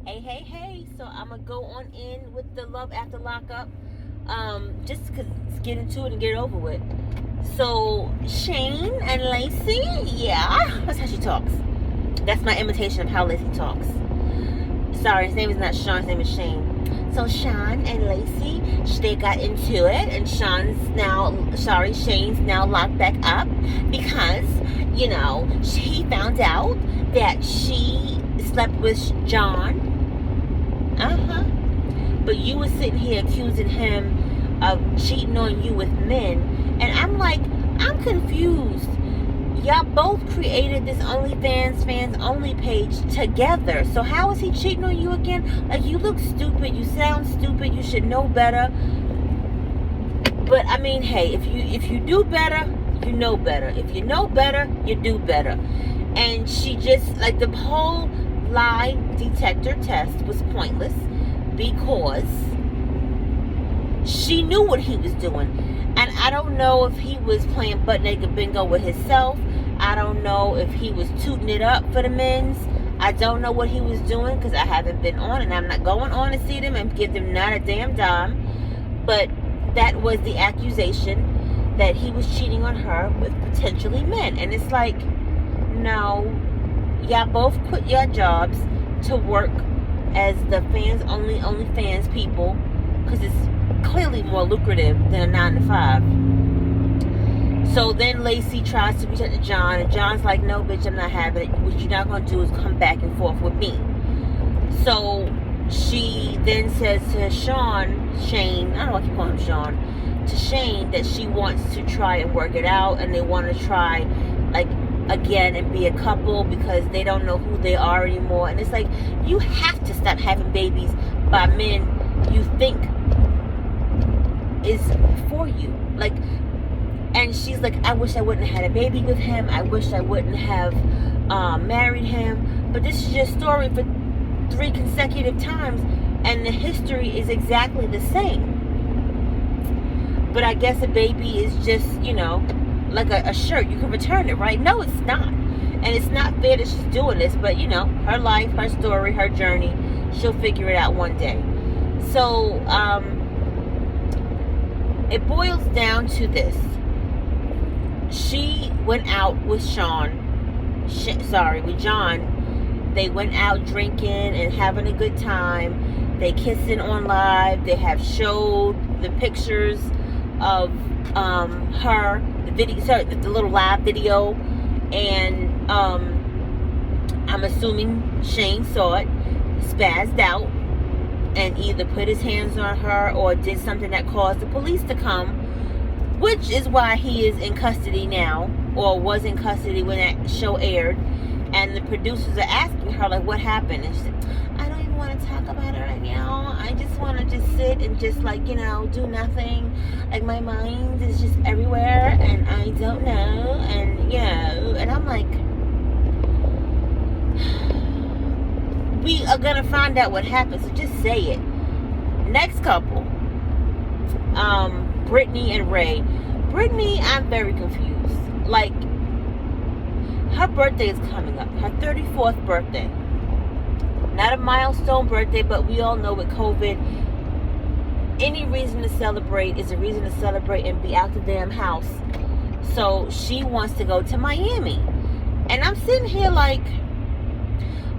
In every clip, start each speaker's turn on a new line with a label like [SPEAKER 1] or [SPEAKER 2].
[SPEAKER 1] Hey. So I'm gonna go on in with the love after lockup. Just cause let's get into it and get it over with. So Shane and Lacey, yeah, that's how she talks. That's my imitation of how Lacey talks. Sorry, his name is not Sean, his name is Shane. So Sean and Lacey, they got into it, and Shane's now locked back up because, he found out that she slept with John. But you were sitting here accusing him of cheating on you with men. And I'm like, I'm confused. Y'all both created this OnlyFans fans only page together. So how is he cheating on you again? Like, you look stupid. You sound stupid. You should know better. But I mean, hey, if you do better, you know better. If you know better, you do better. And she just, like, the whole lie detector test was pointless because she knew what he was doing. And I don't know if he was playing butt naked bingo with himself. I don't know if he was tooting it up for the men's. I don't know what he was doing because I haven't been on, and I'm not going on to see them and give them not a damn dime. But that was the accusation, that he was cheating on her with potentially men. And it's like, no, y'all both quit your jobs to work as the OnlyFans people, because it's clearly more lucrative than a 9 to 5. So then Lacey tries to reach out to John, and John's like, no, bitch, I'm not having it. What you're not going to do is come back and forth with me. So she then says to Shane, I don't know why I keep calling him Sean, to Shane, that she wants to try and work it out, and they want to try, like, again and be a couple because they don't know who they are anymore. And it's like, you have to stop having babies by men you think is for you. Like, and she's like, I wish I wouldn't have had a baby with him. I wish I wouldn't have married him. But this is your story for 3 consecutive times, and the history is exactly the same. But I guess a baby is just, like a shirt. You can return it, right? No, it's not. And it's not fair that she's doing this, but her life, her story, her journey, she'll figure it out one day. So it boils down to this. She went out with John. They went out drinking and having a good time. They kissing on live. They have showed the pictures of her, the little live video, and I'm assuming Shane saw it, spazzed out, and either put his hands on her or did something that caused the police to come, which is why he is in custody now, or was in custody when that show aired. And the producers are asking her, like, what happened? And she said, I don't even want to talk about it right now. I just want to just sit and just, like, do nothing. Like, my mind is just everywhere, and I don't know. And, and I'm like, we are going to find out what happened, so just say it. Next couple, Brittany and Ray. Brittany, I'm very confused. Like, her birthday is coming up. Her 34th birthday. Not a milestone birthday, but we all know with COVID, any reason to celebrate is a reason to celebrate and be out the damn house. So she wants to go to Miami. And I'm sitting here like,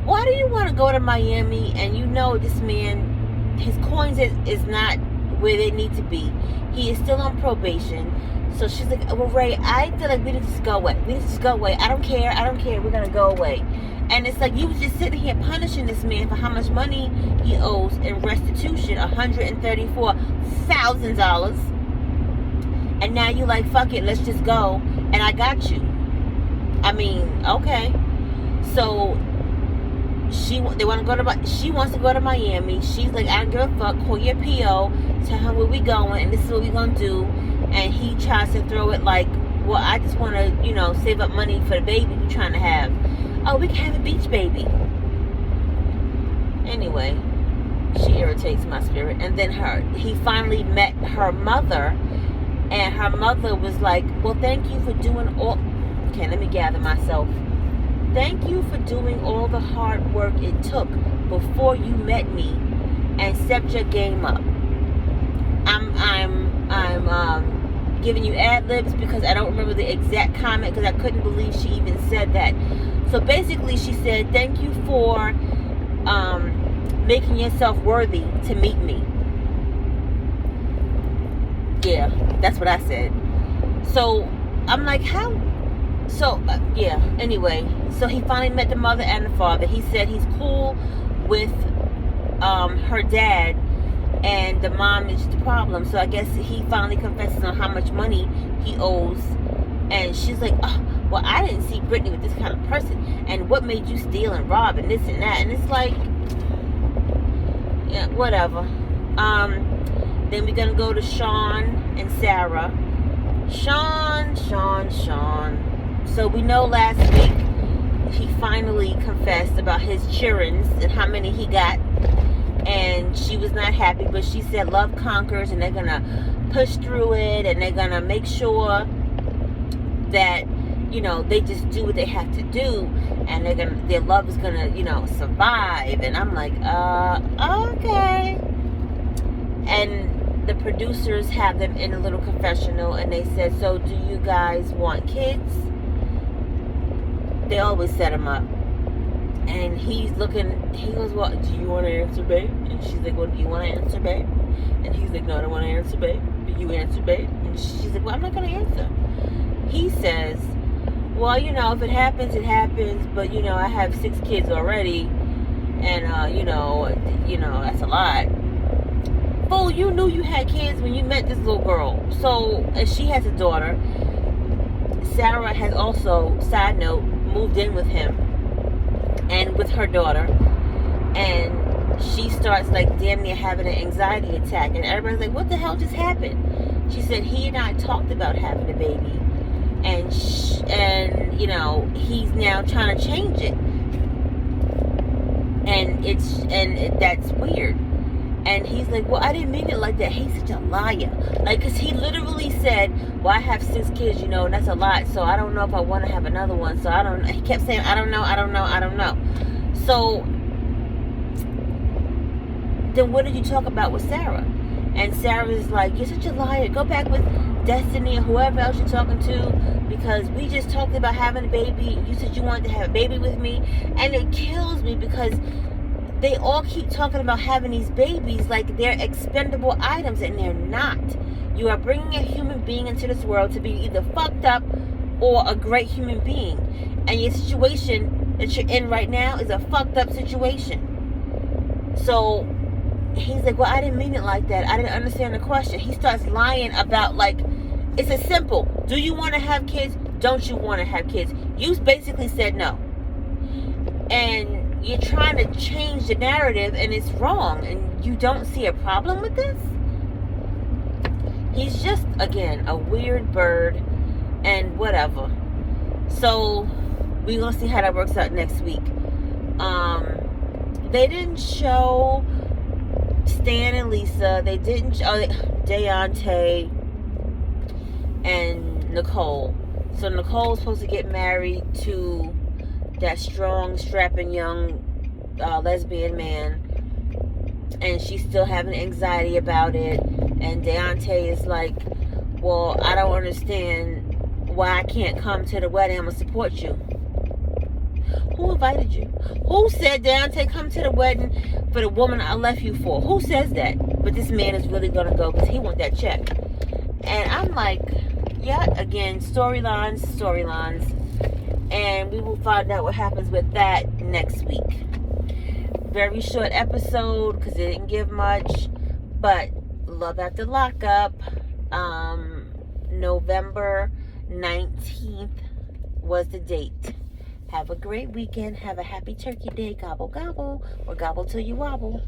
[SPEAKER 1] why do you want to go to Miami and this man, his coins is not where they need to be. He is still on probation. So she's like, well, Ray, I feel like we need to just go away. I don't care. We're going to go away. And it's like, you was just sitting here punishing this man for how much money he owes in restitution, $134,000. And now you like, fuck it, let's just go. And I got you. I mean, okay. So she wants to go to Miami. She's like, I don't give a fuck. Call your PO. Tell him where we going. And this is what we going to do. And he tries to throw it like, well, I just want to, save up money for the baby we're trying to have. Oh, we can have a beach baby. Anyway, she irritates my spirit. And then he finally met her mother. And her mother was like, well, thank you for doing all... Okay, let me gather myself. Thank you for doing all the hard work it took before you met me and stepped your game up. I'm giving you ad libs because I don't remember the exact comment because I couldn't believe she even said that. So basically, she said, "Thank you for making yourself worthy to meet me." Yeah, that's what I said. So I'm like, how? So yeah. Anyway, so he finally met the mother and the father. He said he's cool with her dad, and the mom is the problem. So I guess he finally confesses on how much money he owes, and she's like, "Oh, well, I didn't see Brittany with this kind of person, and what made you steal and rob and this and that?" And it's like, yeah, whatever. Then we're gonna go to Sean and Sarah. Sean. So we know last week he finally confessed about his children and how many he got, and she was not happy, but she said love conquers, and they're gonna push through it, and they're gonna make sure that, you know, they just do what they have to do, and their love is gonna, you know, survive. And I'm like, okay. And the producers have them in a little confessional, and they said, "So do you guys want kids?" They always set him up, and he's looking. He goes, "Well, do you want to answer, babe?" And she's like, "Well, do you want to answer, babe?" And he's like, "No, I don't want to answer, babe. Do you answer, babe?" And she's like, "Well, I'm not going to answer." He says, "Well, you know, if it happens, it happens. But you know, I have 6 kids already, and you know, that's a lot." Fool, you knew you had kids when you met this little girl. So, and she has a daughter. Sarah has also, side note, moved in with him and with her daughter. And she starts like damn near having an anxiety attack. And everybody's like, what the hell just happened? She said he and I talked about having a baby. And you know, he's now trying to change it. And that's weird. And he's like, well, I didn't mean it like that. He's such a liar. Like, because he literally said, well, I have 6 kids, you know, and that's a lot. So I don't know if I want to have another one. So I don't know. He kept saying, I don't know. So then what did you talk about with Sarah? And Sarah is like, you're such a liar. Go back with Destiny or whoever else you're talking to, because we just talked about having a baby. You said you wanted to have a baby with me. And it kills me because they all keep talking about having these babies like they're expendable items, and they're not. You are bringing a human being into this world to be either fucked up or a great human being. And your situation that you're in right now is a fucked up situation. So he's like, well, I didn't mean it like that. I didn't understand the question. He starts lying about, like, it's a simple, do you want to have kids? Don't you want to have kids? You basically said no. And you're trying to change the narrative, and it's wrong, and you don't see a problem with this? He's just, again, a weird bird, and whatever. So we're gonna see how that works out next week. They didn't show Stan and Lisa. They didn't show Deontay and Nicole. So Nicole's supposed to get married to that strong, strapping young lesbian man, and she's still having anxiety about it. And Deontay is like, well, I don't understand why I can't come to the wedding. I'm gonna support you. Who invited you? Who said, Deontay, come to the wedding for the woman I left you for? Who says that? But this man is really gonna go because he wants that check. And I'm like, yeah, again, storylines. And we will find out what happens with that next week. Very short episode because it didn't give much. But Love After Lockup, November 19th was the date. Have a great weekend. Have a happy turkey day. Gobble, gobble. Or gobble till you wobble.